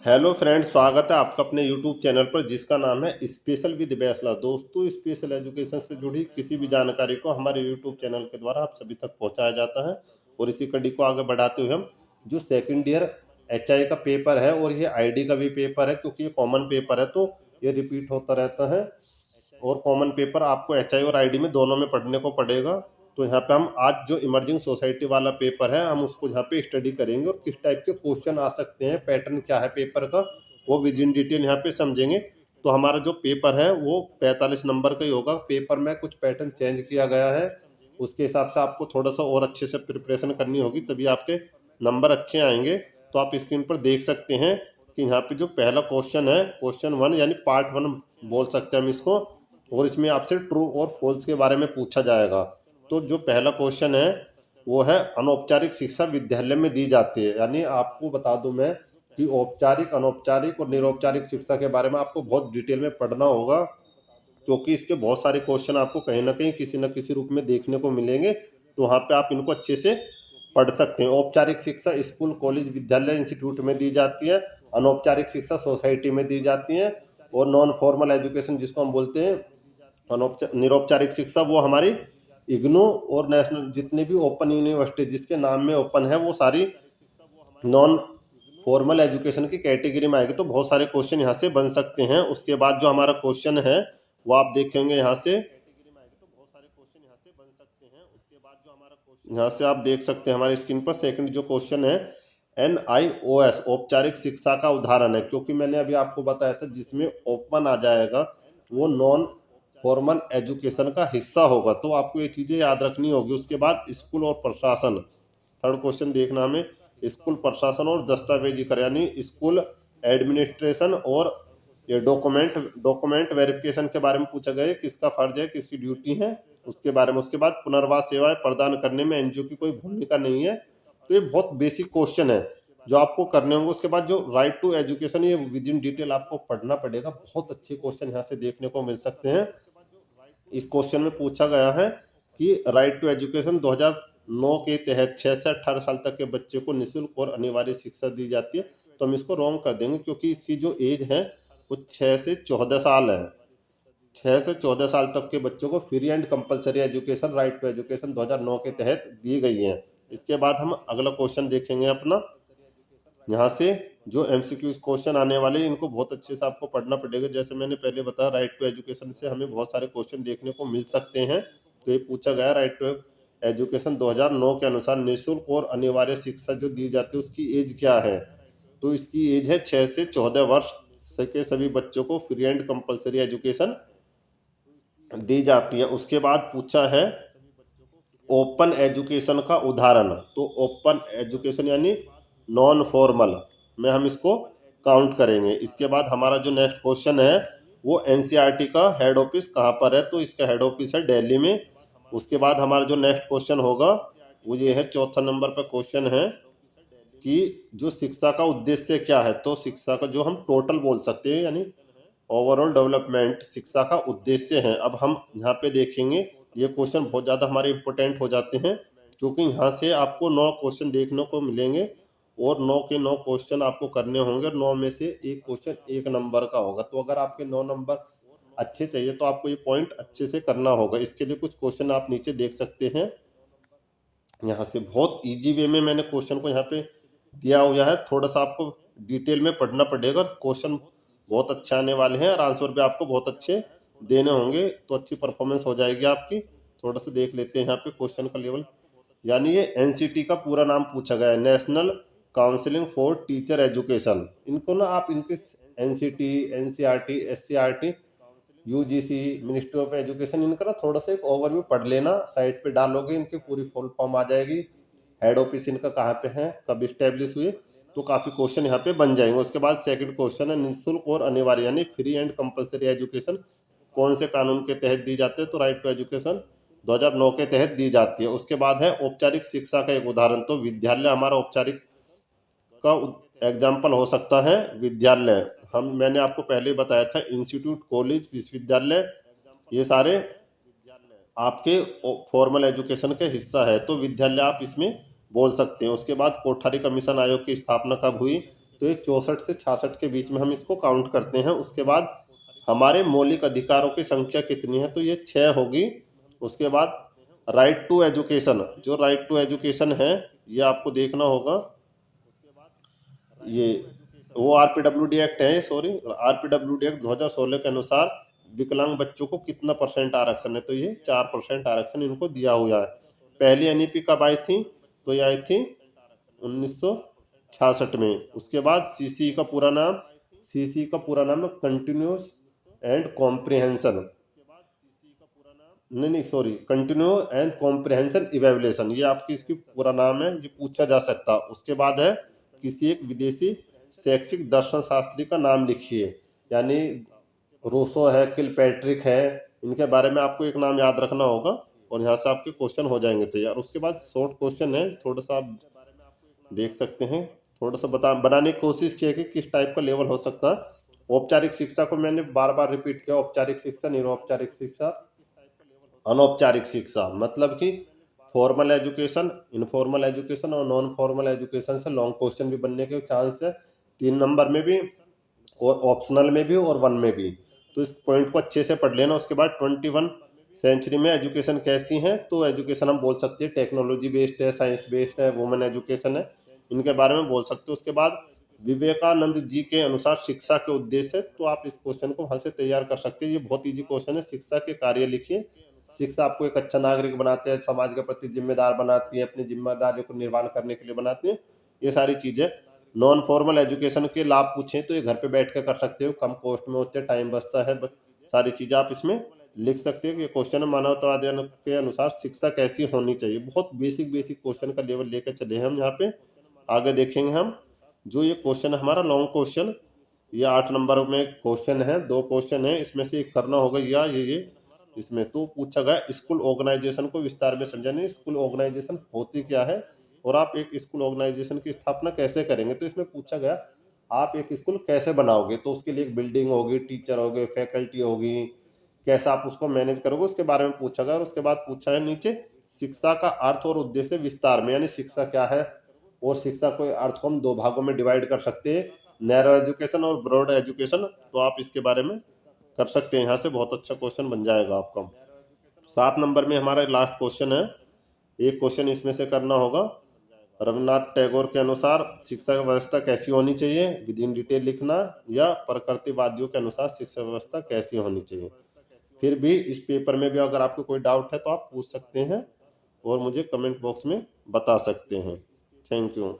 Hello friends, स्वागत है आपका अपने यूट्यूब चैनल पर जिसका नाम है स्पेशल विद बैचलर। दोस्तों, स्पेशल एजुकेशन से जुड़ी किसी भी जानकारी को हमारे यूट्यूब चैनल के द्वारा आप सभी तक पहुंचाया जाता है। और इसी कड़ी को आगे बढ़ाते हुए हम जो सेकंड ईयर एचआई का पेपर है और ये आईडी का भी पेपर है, क्योंकि ये कॉमन पेपर है तो ये रिपीट होता रहता है। और कॉमन पेपर आपको एचआई और आईडी में दोनों में पढ़ने को पड़ेगा। तो यहाँ पे हम आज जो इमर्जिंग सोसाइटी वाला पेपर है हम उसको यहाँ पे स्टडी करेंगे और किस टाइप के क्वेश्चन आ सकते हैं, पैटर्न क्या है पेपर का, वो विद इन डिटेल यहाँ पे समझेंगे। तो हमारा जो पेपर है वो 45 नंबर का ही होगा। पेपर में कुछ पैटर्न चेंज किया गया है, उसके हिसाब से आपको थोड़ा सा और अच्छे से प्रिपरेशन करनी होगी, तभी आपके नंबर अच्छे आएंगे। तो आप स्क्रीन पर देख सकते हैं कि यहाँ पे जो पहला क्वेश्चन है, क्वेश्चन 1 यानी पार्ट 1 बोल सकते हैं हम इसको। और इसमें आपसे ट्रू और फॉल्स के बारे में पूछा जाएगा। तो जो पहला क्वेश्चन है वो है, अनौपचारिक शिक्षा विद्यालय में दी जाती है। यानी आपको बता दूं मैं कि औपचारिक, अनौपचारिक और निरौपचारिक शिक्षा के बारे में आपको बहुत डिटेल में पढ़ना होगा, क्योंकि इसके बहुत सारे क्वेश्चन आपको कहीं ना कहीं किसी न किसी रूप में देखने को मिलेंगे। तो वहाँ पे आप इनको अच्छे से पढ़ सकते हैं। औपचारिक शिक्षा स्कूल, कॉलेज, विद्यालय, इंस्टीट्यूट में दी जाती है। अनौपचारिक शिक्षा सोसाइटी में दी जाती है। और नॉन फॉर्मल एजुकेशन जिसको हम बोलते हैं निरौपचारिक शिक्षा, वो हमारी इग्नू और नेशनल जितने भी ओपन यूनिवर्सिटी जिसके नाम में ओपन है वो सारी नॉन फॉर्मल एजुकेशन की कैटेगरी में आएगी। तो बहुत सारे क्वेश्चन यहाँ से बन सकते हैं। उसके बाद जो हमारा क्वेश्चन है वो आप देखेंगे यहाँ से आप देख सकते हैं हमारे स्क्रीन पर। सेकंड जो क्वेश्चन है, NIOS औपचारिक शिक्षा का उदाहरण है, क्योंकि मैंने अभी आपको बताया था जिसमें ओपन आ जाएगा वो नॉन फॉर्मल एजुकेशन का हिस्सा होगा। तो आपको ये चीज़ें याद रखनी होगी। उसके बाद स्कूल और प्रशासन, थर्ड क्वेश्चन देखना हमें, स्कूल प्रशासन और दस्तावेजीकरण यानी स्कूल एडमिनिस्ट्रेशन और ये डॉक्यूमेंट वेरिफिकेशन के बारे में पूछा गया है, किसका फर्ज है, किसकी ड्यूटी है, उसके बारे में। उसके बाद पुनर्वास सेवाएं प्रदान करने में एनजीओ की कोई भूमिका नहीं है। तो ये बहुत बेसिक क्वेश्चन है जो आपको करने होंगे। उसके बाद जो राइट टू एजुकेशन, ये विद इन डिटेल आपको पढ़ना पड़ेगा। बहुत अच्छे क्वेश्चन यहाँ से देखने को मिल सकते हैं। इस क्वेश्चन में पूछा गया है कि राइट टू एजुकेशन 2009 के तहत 6 से 18 साल तक के बच्चे को निःशुल्क और अनिवार्य शिक्षा दी जाती है। तो हम इसको रॉन्ग कर देंगे, क्योंकि इसकी जो एज है वो 6 से 14 साल है। 6 से 14 साल तक के बच्चों को free and compulsory education, right to education 2009 के तहत दी गई है। इसके बाद हम अगला क्वेश्चन देखेंगे अपना। यहाँ से जो एमसीक्यू क्वेश्चन आने वाले हैं इनको बहुत अच्छे से आपको पढ़ना पड़ेगा। जैसे मैंने पहले बताया, राइट टू एजुकेशन से हमें बहुत सारे क्वेश्चन देखने को मिल सकते हैं। तो ये पूछा गया, राइट टू एजुकेशन 2009 के अनुसार निःशुल्क और अनिवार्य शिक्षा जो दी जाती है उसकी एज क्या है। तो इसकी एज है 6 से 14 वर्ष के सभी बच्चों को फ्री एंड कंपलसरी एजुकेशन दी जाती है। उसके बाद पूछा है ओपन एजुकेशन का उदाहरण। तो ओपन एजुकेशन यानी नॉन फॉर्मल में हम इसको काउंट करेंगे। इसके बाद हमारा जो नेक्स्ट क्वेश्चन है वो एनसीईआरटी का हेड ऑफिस कहाँ पर है। तो इसका हेड ऑफिस है दिल्ली में। उसके बाद हमारा जो नेक्स्ट क्वेश्चन होगा वो ये है, चौथा नंबर पर क्वेश्चन है कि जो शिक्षा का उद्देश्य क्या है। तो शिक्षा का जो हम टोटल बोल सकते हैं यानी ओवरऑल डेवलपमेंट शिक्षा का उद्देश्य है। अब हम यहाँ पे देखेंगे, ये क्वेश्चन बहुत ज़्यादा हमारे इंपॉर्टेंट हो जाते हैं, क्योंकि यहाँ से आपको 9 क्वेश्चन देखने को मिलेंगे और 9 के 9 क्वेश्चन आपको करने होंगे। 9 में से एक क्वेश्चन 1 नंबर का होगा। तो अगर आपके 9 नंबर अच्छे चाहिए तो आपको ये पॉइंट अच्छे से करना होगा। इसके लिए कुछ क्वेश्चन आप नीचे देख सकते हैं। यहाँ से बहुत ईजी वे में मैंने क्वेश्चन को यहाँ पे दिया हुआ है। थोड़ा सा आपको डिटेल में पढ़ना पड़ेगा। क्वेश्चन बहुत अच्छे आने वाले हैं और आंसर भी आपको बहुत अच्छे देने होंगे, तो अच्छी परफॉर्मेंस हो जाएगी आपकी। थोड़ा सा देख लेते हैं यहाँ पे क्वेश्चन का लेवल। यानी ये एनसीटी का पूरा नाम पूछा गया है, national counselling for teacher education. इनको ना आप इनके NCT, NCERT, SCERT, UGC, ministry of education, इनका ना थोड़ा सा एक ओवरव्यू पढ़ लेना। साइट पे डालोगे इनकी पूरी फुल फॉर्म आ जाएगी, हेड ऑफिस इनका कहाँ पे है, कब इस्टेब्लिश हुए, तो काफ़ी क्वेश्चन यहाँ पे बन जाएंगे। उसके बाद सेकंड क्वेश्चन है, निःशुल्क और अनिवार्य यानी फ्री एंड कंपलसरी एजुकेशन कौन से कानून के तहत दी जाती है। तो राइट टू एजुकेशन 2009 के तहत दी जाती है। उसके बाद है औपचारिक शिक्षा का एक उदाहरण। तो विद्यालय हमारा औपचारिक का एग्जाम्पल हो सकता है। विद्यालय मैंने आपको पहले बताया था, इंस्टीट्यूट, कॉलेज, विश्वविद्यालय, ये सारे आपके फॉर्मल एजुकेशन के हिस्सा है। तो विद्यालय आप इसमें बोल सकते हैं। उसके बाद कोठारी कमीशन आयोग की स्थापना कब हुई। तो ये 64 से 66 के बीच में हम इसको काउंट करते हैं। उसके बाद हमारे मौलिक अधिकारों की संख्या कितनी है, तो ये 6 होगी। उसके बाद राइट टू एजुकेशन, जो राइट टू एजुकेशन है ये आपको देखना होगा। ये वो आरपीडब्ल्यूडी एक्ट है, सॉरी, आरपीडब्ल्यूडी एक्ट 2016 के अनुसार विकलांग बच्चों को कितना परसेंट आरक्षण है, तो ये 4% आरक्षण इनको दिया हुआ है। पहली एनईपी कब आई थी, तो ये आई थी 1966 में। उसके बाद सीसी का पूरा नाम, सीसी का पूरा नाम है कंटिन्यूस एंड कॉम्प्रिहेंशन, नहीं sorry, continue and comprehension evaluation, ये आपकी इसकी पूरा नाम है, ये पूछा जा सकता। उसके बाद है किसी एक विदेशी शैक्षिक दर्शन शास्त्री का नाम लिखिए, यानी रूसो है, किलपैट्रिक है, इनके बारे में आपको एक नाम याद रखना होगा और यहाँ से आपके क्वेश्चन हो जाएंगे तैयार। उसके बाद शॉर्ट क्वेश्चन है, थोड़ा सा आप देख सकते हैं, थोड़ा सा बनाने की कोशिश की है कि किस टाइप का लेवल हो सकता है। औपचारिक शिक्षा को मैंने बार बार रिपीट किया, औपचारिक शिक्षा, निरौपचारिक शिक्षा, अनौपचारिक शिक्षा, मतलब कि फॉर्मल एजुकेशन, इनफॉर्मल एजुकेशन और नॉन फॉर्मल एजुकेशन से लॉन्ग क्वेश्चन भी बनने के चांस है, 3 नंबर में भी और ऑप्शनल में भी और 1 में भी। तो इस पॉइंट को अच्छे से पढ़ लेना। उसके बाद 21 सेंचुरी में एजुकेशन कैसी है, तो एजुकेशन हम बोल सकते हैं टेक्नोलॉजी बेस्ड है, साइंस बेस्ड है, वुमेन एजुकेशन है, इनके बारे में बोल सकते हो। उसके बाद विवेकानंद जी के अनुसार शिक्षा के उद्देश्य, तो आप इस क्वेश्चन को वहां से तैयार कर सकते हैं, ये बहुत ईजी क्वेश्चन है। शिक्षा के कार्य लिखिए, शिक्षा आपको एक अच्छा नागरिक बनाते हैं, समाज के प्रति जिम्मेदार बनाती है, अपनी जिम्मेदारियों को निर्वाह करने के लिए बनाती है, ये सारी चीजें। नॉन फॉर्मल एजुकेशन के लाभ पूछें तो ये घर पे बैठ कर कर सकते हो, कम कॉस्ट में होते हैं, टाइम बचता है, सारी चीजें आप इसमें लिख सकते हो। ये क्वेश्चन है मानवतावाद के अनुसार शिक्षा कैसी होनी चाहिए, बहुत बेसिक बेसिक क्वेश्चन का लेवल लेकर चले हम यहाँ पे। आगे देखेंगे हम जो ये क्वेश्चन है हमारा लॉन्ग क्वेश्चन, ये 8 नंबर में क्वेश्चन है, 2 क्वेश्चन है, इसमें से एक करना होगा या ये इसमें तो पूछा गया स्कूल ऑर्गेनाइजेशन को विस्तार में समझाने, स्कूल ऑर्गेनाइजेशन होती क्या है और आप एक स्कूल ऑर्गेनाइजेशन की स्थापना कैसे करेंगे। तो इसमें पूछा गया आप एक स्कूल कैसे बनाओगे, तो उसके लिए एक बिल्डिंग होगी, टीचर होगे, फैकल्टी होगी, कैसा आप उसको मैनेज करोगे, उसके बारे में पूछा गया। और उसके बाद पूछा है नीचे शिक्षा का अर्थ और उद्देश्य विस्तार में, यानी शिक्षा क्या है और शिक्षा को अर्थ को हम 2 भागों में डिवाइड कर सकते हैं, नैरो एजुकेशन और ब्रॉड एजुकेशन, तो आप इसके बारे में कर सकते हैं। यहाँ से बहुत अच्छा क्वेश्चन बन जाएगा आपका। 7 नंबर में हमारा लास्ट क्वेश्चन है, एक क्वेश्चन इसमें से करना होगा। रविन्द्रनाथ टैगोर के अनुसार शिक्षा व्यवस्था कैसी होनी चाहिए, विद इन डिटेल लिखना, या प्रकृतिवादियों के अनुसार शिक्षा व्यवस्था कैसी होनी चाहिए। फिर भी इस पेपर में भी अगर आपको कोई डाउट है तो आप पूछ सकते हैं और मुझे कमेंट बॉक्स में बता सकते हैं। Thank you.